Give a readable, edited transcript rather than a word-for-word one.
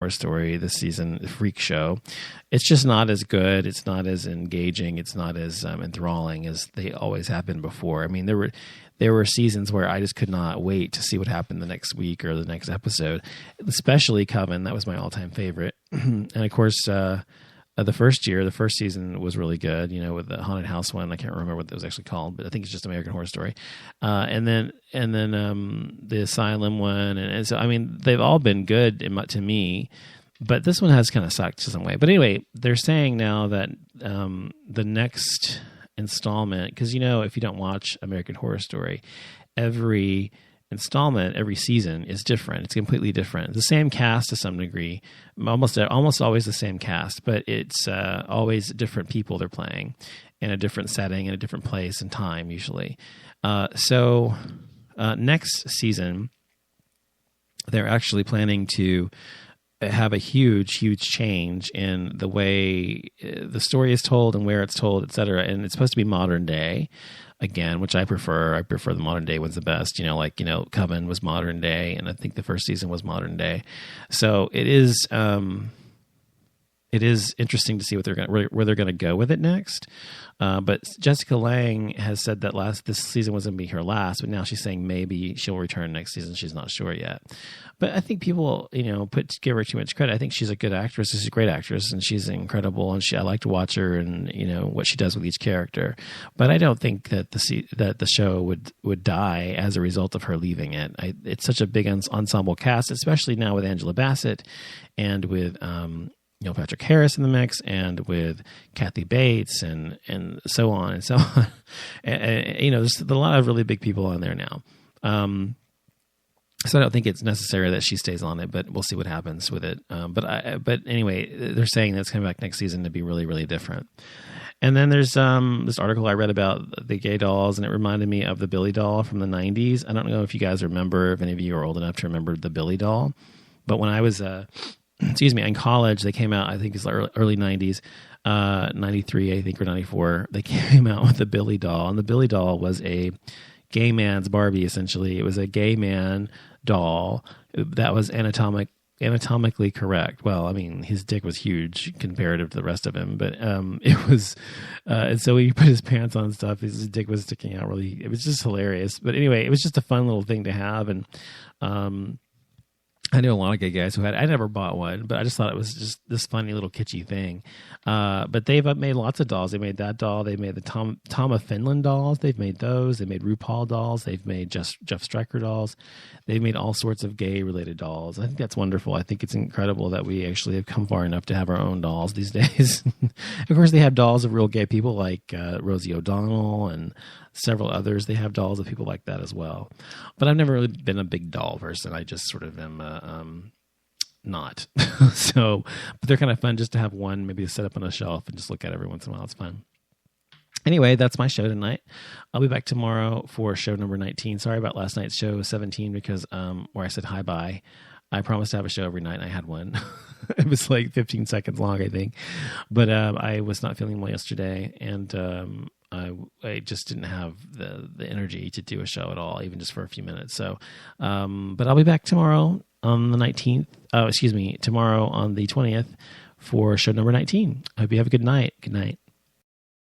Horror Story this season, the Freak Show. It's just not as good. It's not as engaging. It's not as enthralling as they always have been before. I mean, there were seasons where I just could not wait to see what happened the next week or the next episode, especially Coven. That was my all-time favorite. And of course, the first season was really good, with the haunted house one. I can't remember what that was actually called, but I think it's just American Horror Story. And then the Asylum one. And so, I mean, they've all been good to me, but this one has kind of sucked to some way. But anyway, they're saying now that the next installment, because if you don't watch American Horror Story, every installment, every season is different. It's completely different. The same cast to some degree, almost always the same cast, but it's always different people they're playing in a different setting, in a different place and time usually. So next season, they're actually planning to have a huge change in the way the story is told and where it's told, et cetera. And it's supposed to be modern day again, which I prefer. I prefer the modern day one's the best. Coven was modern day, and I think the first season was modern day. So it is interesting to see where they're going to go with it next. But Jessica Lange has said that this season was going to be her last, but now she's saying maybe she'll return next season. She's not sure yet. But I think people, give her too much credit. I think she's a good actress. She's a great actress, and she's incredible. And I like to watch her and what she does with each character. But I don't think that the show would die as a result of her leaving it. It's such a big ensemble cast, especially now with Angela Bassett and with Patrick Harris in the mix, and with Kathy Bates and so on and so on. and there's a lot of really big people on there now. So I don't think it's necessary that she stays on it, but we'll see what happens with it. But anyway, they're saying that it's coming back next season to be really, really different. And then there's this article I read about the gay dolls, and it reminded me of the Billy doll from the 90s. I don't know if you guys remember, if any of you are old enough to remember the Billy doll, but when I was in college, they came out, I think it's early 90s, 93, I think, or 94. They came out with the Billy doll, and the Billy doll was a gay man's Barbie, essentially. It was a gay man doll that was anatomically correct. Well, I mean, his dick was huge comparative to the rest of him, but it was, and so when he put his pants on and stuff, his dick was sticking out really. It was just hilarious. But anyway, it was just a fun little thing to have, and I knew a lot of gay guys who I never bought one, but I just thought it was just this funny little kitschy thing. But they've made lots of dolls. They made that doll. They made the Tom of Finland dolls. They've made those. They made RuPaul dolls. They've made Jeff Stryker dolls. They've made all sorts of gay-related dolls. I think that's wonderful. I think it's incredible that we actually have come far enough to have our own dolls these days. Of course, they have dolls of real gay people like Rosie O'Donnell and several others. They have dolls of people like that as well. But I've never really been a big doll person. I just sort of am not. So, but they're kind of fun just to have one, maybe set up on a shelf and just look at every once in a while. It's fun. Anyway, that's my show tonight. I'll be back tomorrow for show number 19. Sorry about last night's show 17 because where I said hi bye. I promised to have a show every night, and I had one. It was like 15 seconds long, I think. But I was not feeling well yesterday, and I just didn't have the energy to do a show at all, even just for a few minutes. So, but I'll be back tomorrow on the 19th. Tomorrow on the 20th for show number 19. I hope you have a good night. Good night.